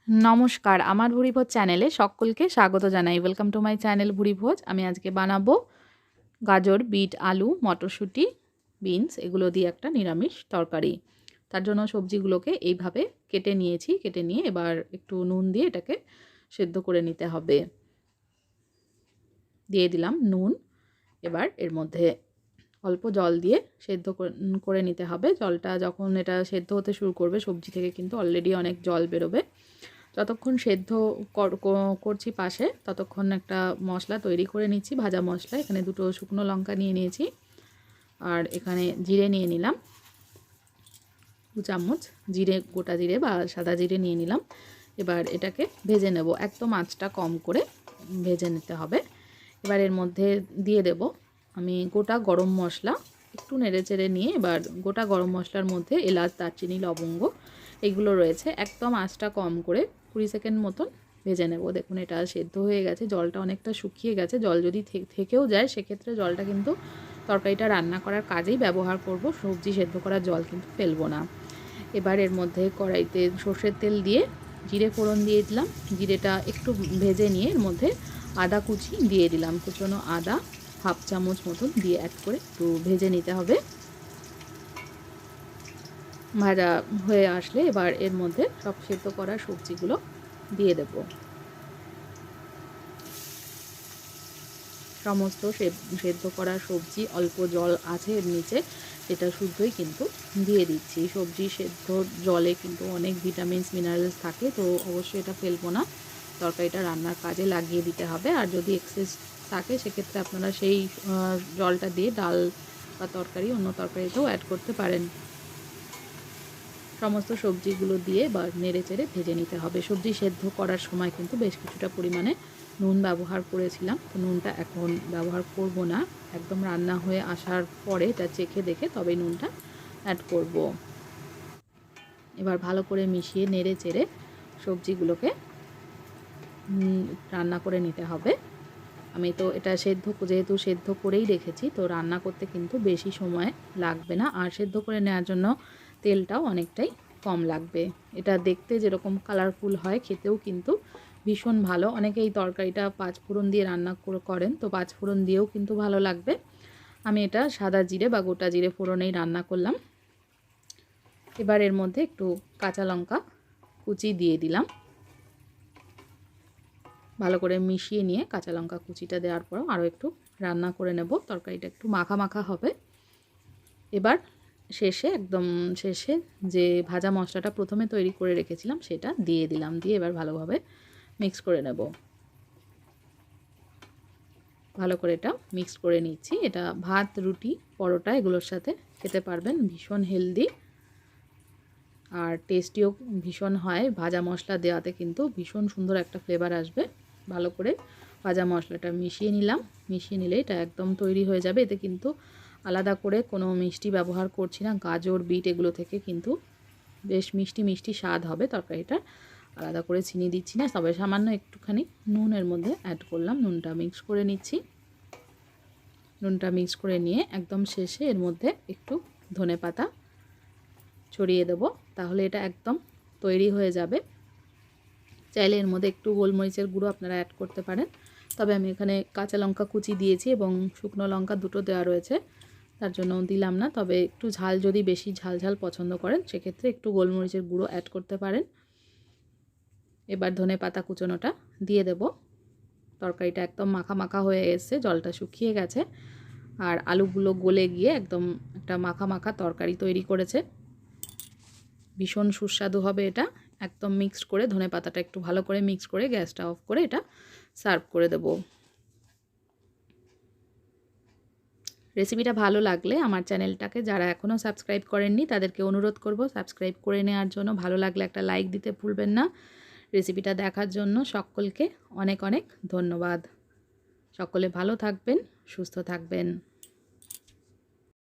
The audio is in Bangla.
नमस्कार आमार भुरिभोज चैनेले सकलके स्वागत जानाई। Welcome to my channel Bhuribhoj. आमी आजके बानाबो गाजर बीट आलू मटरशुटी बिन्स एगुलो दिए एकटा निरामिष तरकारी। तार जोन्नो सब्जिगुलोके एइभाবে केटे निয়েছি। केटे निয়ে एबार एकटू नुन दिए एटाके सेদ্ধ करे निते हबे। दिए दिलाम नुन। एबार एर मধ্যে अल्प जल दिए सेদ্ধ करे निते हबे। जलटा जखन एटा सेদ্ধ होते शुरू करबे सब्जी थेके किन्तु अलरेडी अनेक जल बेरोबे। যতক্ষণ সেদ্ধ করছি পাশে ততক্ষণ একটা মশলা তৈরি করে নিচ্ছি। ভাজা মশলা এখানে দুটো শুকনো লঙ্কা নিয়ে নিয়েছি আর এখানে জিরে নিয়ে নিলাম 2 চামচ জিরে, গোটা জিরে বা সাদা জিরে নিয়ে নিলাম। এবার এটাকে ভেজে নেব, একদম আঁচটা কম করে ভেজে নিতে হবে। এবার এর মধ্যে দিয়ে দেব আমি গোটা গরম মশলা, একটু নেড়েচেড়ে নিয়ে এবার গোটা গরম মশলার মধ্যে এলাচ, দারচিনি, লবঙ্গ এগুলো রয়েছে। একদম আঁচটা কম করে 20 সেকেন্ড মতন ভেজে নেব। দেখুন এটা সেদ্ধ হয়ে গেছে, জলটা অনেকটা শুকিয়ে গেছে। জল যদি থেকেও যায় সেক্ষেত্রে জলটা কিন্তু তরকারিটা রান্না করার কাজেই ব্যবহার করব, সবজি সেদ্ধ করার জল কিন্তু ফেলবো না। এবার এর মধ্যে কড়াইতে সর্ষের তেল দিয়ে জিরে ফোড়ন দিয়ে দিলাম। জিরেটা একটু ভেজে নিয়ে এর মধ্যে আদা কুচি দিয়ে দিলাম। কুচনো আদা হাফ চামচ মতন দিয়ে অ্যাড করে একটু ভেজে নিতে হবে। ভাজা হয়ে আসলে এবার এর মধ্যে সব সেদ্ধ করা সবজিগুলো দিয়ে দেব। সমস্ত সেদ্ধ করা সবজি অল্প জল আছে এর নিচে, এটা শুদ্ধই কিন্তু দিয়ে দিচ্ছি। সবজি সেদ্ধ জলে কিন্তু অনেক ভিটামিনস মিনারেলস থাকে, তো অবশ্যই এটা ফেলবো না, তরকারিটা রান্নার কাজে লাগিয়ে দিতে হবে। আর যদি এক্সেস থাকে সেক্ষেত্রে আপনারা সেই জলটা দিয়ে ডাল বা তরকারি অন্য তরকারিতেও অ্যাড করতে পারেন। সমস্ত সবজিগুলো দিয়ে বা নেড়েচেড়ে ভেজে নিতে হবে। সবজি সেদ্ধ করার সময় কিন্তু বেশ কিছুটা পরিমাণে নুন ব্যবহার করেছিলাম, তো নুনটা এখন ব্যবহার করব না। একদম রান্না হয়ে আসার পরে এটা চেখে দেখে তবেই নুনটা অ্যাড করব। এবার ভালো করে মিশিয়ে নেড়েচেড়ে সবজিগুলোকে রান্না করে নিতে হবে। আমি তো এটা যেহেতু সেদ্ধ করেই রেখেছি, তো রান্না করতে কিন্তু বেশি সময় লাগবে না। আর সেদ্ধ করে নেওয়ার জন্য তেলটাও অনেকটাই কম লাগবে। এটা দেখতে যেরকম কালারফুল হয় খেতেও কিন্তু ভীষণ ভালো। অনেকে এই তরকারিটা 5 ফোড়ন দিয়ে রান্না করেন, তো 5 ফোড়ন দিয়েও কিন্তু ভালো লাগবে। আমি এটা সাদা জিরে বা গোটা জিরে ফোড়নেই রান্না করলাম। এবার এর মধ্যে একটু কাঁচা লঙ্কা কুচি দিয়ে দিলাম। ভালো করে মিশিয়ে নিয়ে কাঁচা লঙ্কা কুচিটা দেওয়ার পরও আরও একটু রান্না করে নেব। তরকারিটা একটু মাখা মাখা হবে। এবার একদম শেষে যে ভাজা মশলাটা প্রথমে তৈরি করে রেখেছিলাম সেটা দিয়ে দিলাম। দিয়ে এবার ভালোভাবে মিক্স করে নেব। ভালো করে এটা মিক্স করে নিচ্ছি। এটা ভাত, রুটি, পরোটা এগুলোর সাথে খেতে পারবেন। ভীষণ হেলদি আর টেস্টিও ভীষণ হয়। ভাজা মশলা দেওয়াতে কিন্তু ভীষণ সুন্দর একটা ফ্লেভার আসবে। ভালো করে ভাজা মশলাটা মিশিয়ে নিলাম। মিশিয়ে নিলে এটা একদম তৈরি হয়ে যাবে। এতে কিন্তু আলাদা করে কোনো মিষ্টি ব্যবহার করছি না। গাজর, বিট এগুলো থেকে কিন্তু বেশ মিষ্টি মিষ্টি স্বাদ হবে তরকারিটার। আলাদা করে চিনি দিচ্ছি না, তবে সামান্য একটুখানি নুনের মধ্যে অ্যাড করলাম। নুনটা মিক্স করে নিচ্ছি। নুনটা মিক্স করে নিয়ে একদম শেষে এর মধ্যে একটু ধনেপাতা ছড়িয়ে দেব, তাহলে এটা একদম তৈরি হয়ে যাবে। চাইলে এর মধ্যে একটু গোলমরিচের গুঁড়ো আপনারা অ্যাড করতে পারেন, তবে আমি এখানে কাঁচা লঙ্কা কুচি দিয়েছি এবং শুকনো লঙ্কা দুটো দেওয়া রয়েছে, তার জন্য দিলাম না। তবে একটু ঝাল যদি বেশি ঝাল পছন্দ করেন সেক্ষেত্রে একটু গোলমরিচের গুঁড়ো অ্যাড করতে পারেন। এবার ধনেপাতা কুচোনোটা দিয়ে দেব। তরকারিটা একদম মাখা মাখা হয়ে এসছে, জলটা শুকিয়ে গেছে আর আলুগুলো গলে গিয়ে একদম একটা মাখা মাখা তরকারি তৈরি করেছে। ভীষণ সুস্বাদু হবে এটা। একদম মিক্সড করে ধনেপাতাটা একটু ভালো করে মিক্স করে গ্যাসটা অফ করে এটা সার্ভ করে দেব। রেসিপিটা ভালো লাগলে আমার চ্যানেলটাকে যারা এখনও সাবস্ক্রাইব করেননি তাদেরকে অনুরোধ করব সাবস্ক্রাইব করে নেওয়ার জন্য। ভালো লাগলে একটা লাইক দিতে ভুলবেন না। রেসিপিটা দেখার জন্য সকলকে অনেক অনেক ধন্যবাদ। সকলে ভালো থাকবেন, সুস্থ থাকবেন।